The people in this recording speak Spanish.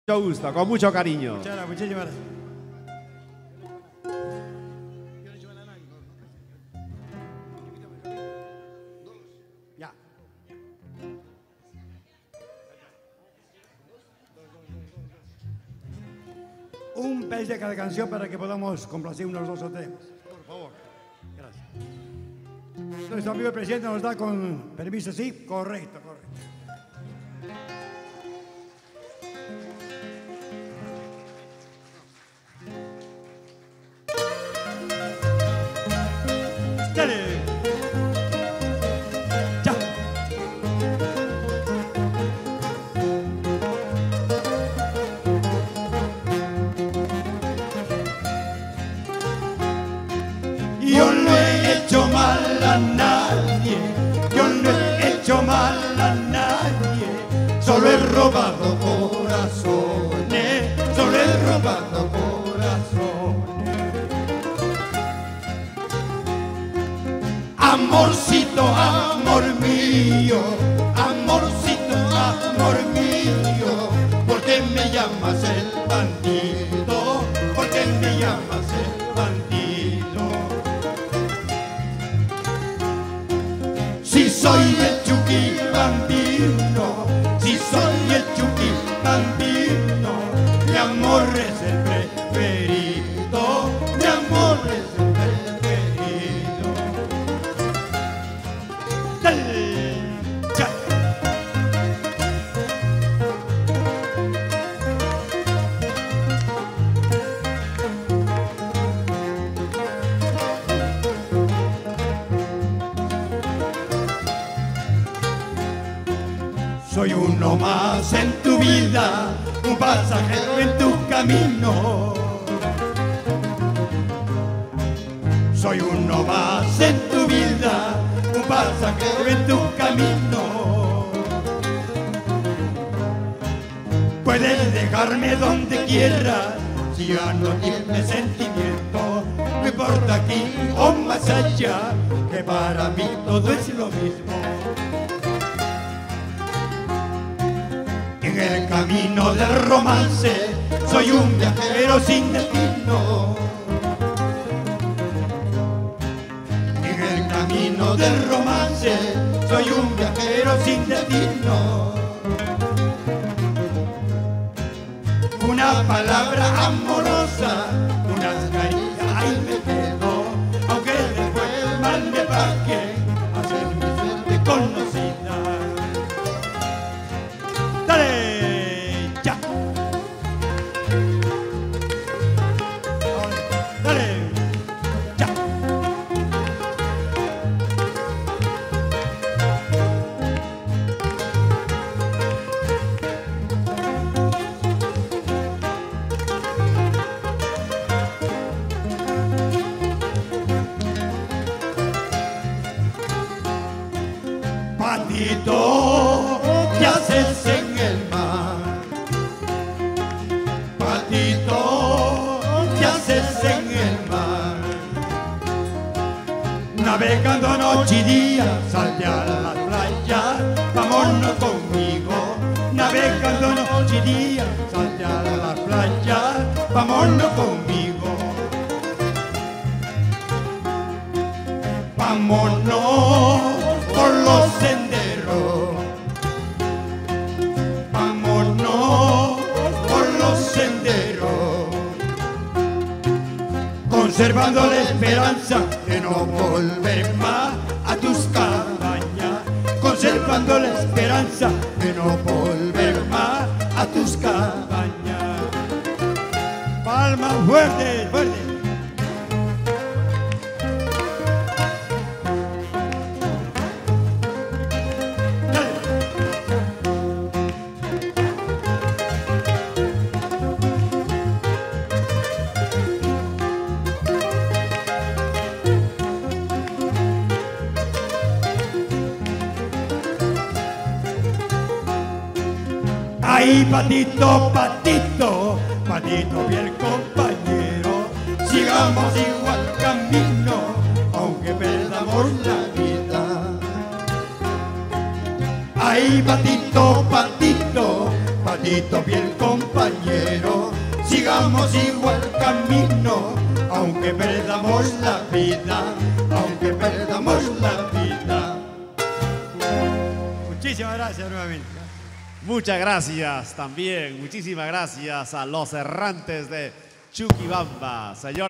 Mucho gusto, con mucho cariño. Muchas gracias, muchísimas gracias. Ya. Un pedacito de cada canción para que podamos complacer unos dos o tres. Por favor. Gracias. Nuestro amigo el presidente nos da con permiso, ¿sí? Correcto, correcto. Dale. Ya. Yo no he hecho mal a nadie, yo no he hecho mal a nadie, solo he robado corazones, solo he robado corazones. Amorcito, amor mío, amorcito, amor mío, ¿por qué me llamas el bandido? ¿Por qué me llamas el bandido? Si soy el Chucky Bambino, si soy el Chucky Bambino, mi amor es el preferido, mi amor es el preferido. Dale, ya. Soy uno más en tu vida, un pasajero en tu camino. Soy uno más en tu vida, un pasajero en tu camino. Puedes dejarme donde quieras, si ya no tienes sentimiento. No importa aquí o más allá, que para mí todo es lo mismo. En el camino del romance soy un viajero sin destino. En el camino del romance soy un viajero sin destino. Una palabra amorosa, unas caricias, ahí me quedo, aunque después mal me pague hacer mi suerte conocida. ¡Dale! ¡Ya! ¡Dale! ¡Ya! Patito, ¿qué haces en el mar? Patito, ¿qué haces en el mar? Navegando noche y día, salte a la playa, vámonos conmigo. Navegando noche y día, salte a la playa, vámonos conmigo. Vámonos por los senderos, vámonos por los senderos, conservando la esperanza de no volver más a tus cabañas, conservando la esperanza de no volver más a tus cabañas. Palmas fuertes, fuertes. Ay, patito, patito, patito, fiel compañero, sigamos igual camino, aunque perdamos la vida. Ay, patito, patito, Patito fiel compañero, sigamos igual camino, aunque perdamos la vida, aunque perdamos la vida. Muchísimas gracias nuevamente. Muchas gracias también, muchísimas gracias a los errantes de Chuquibamba. Señor.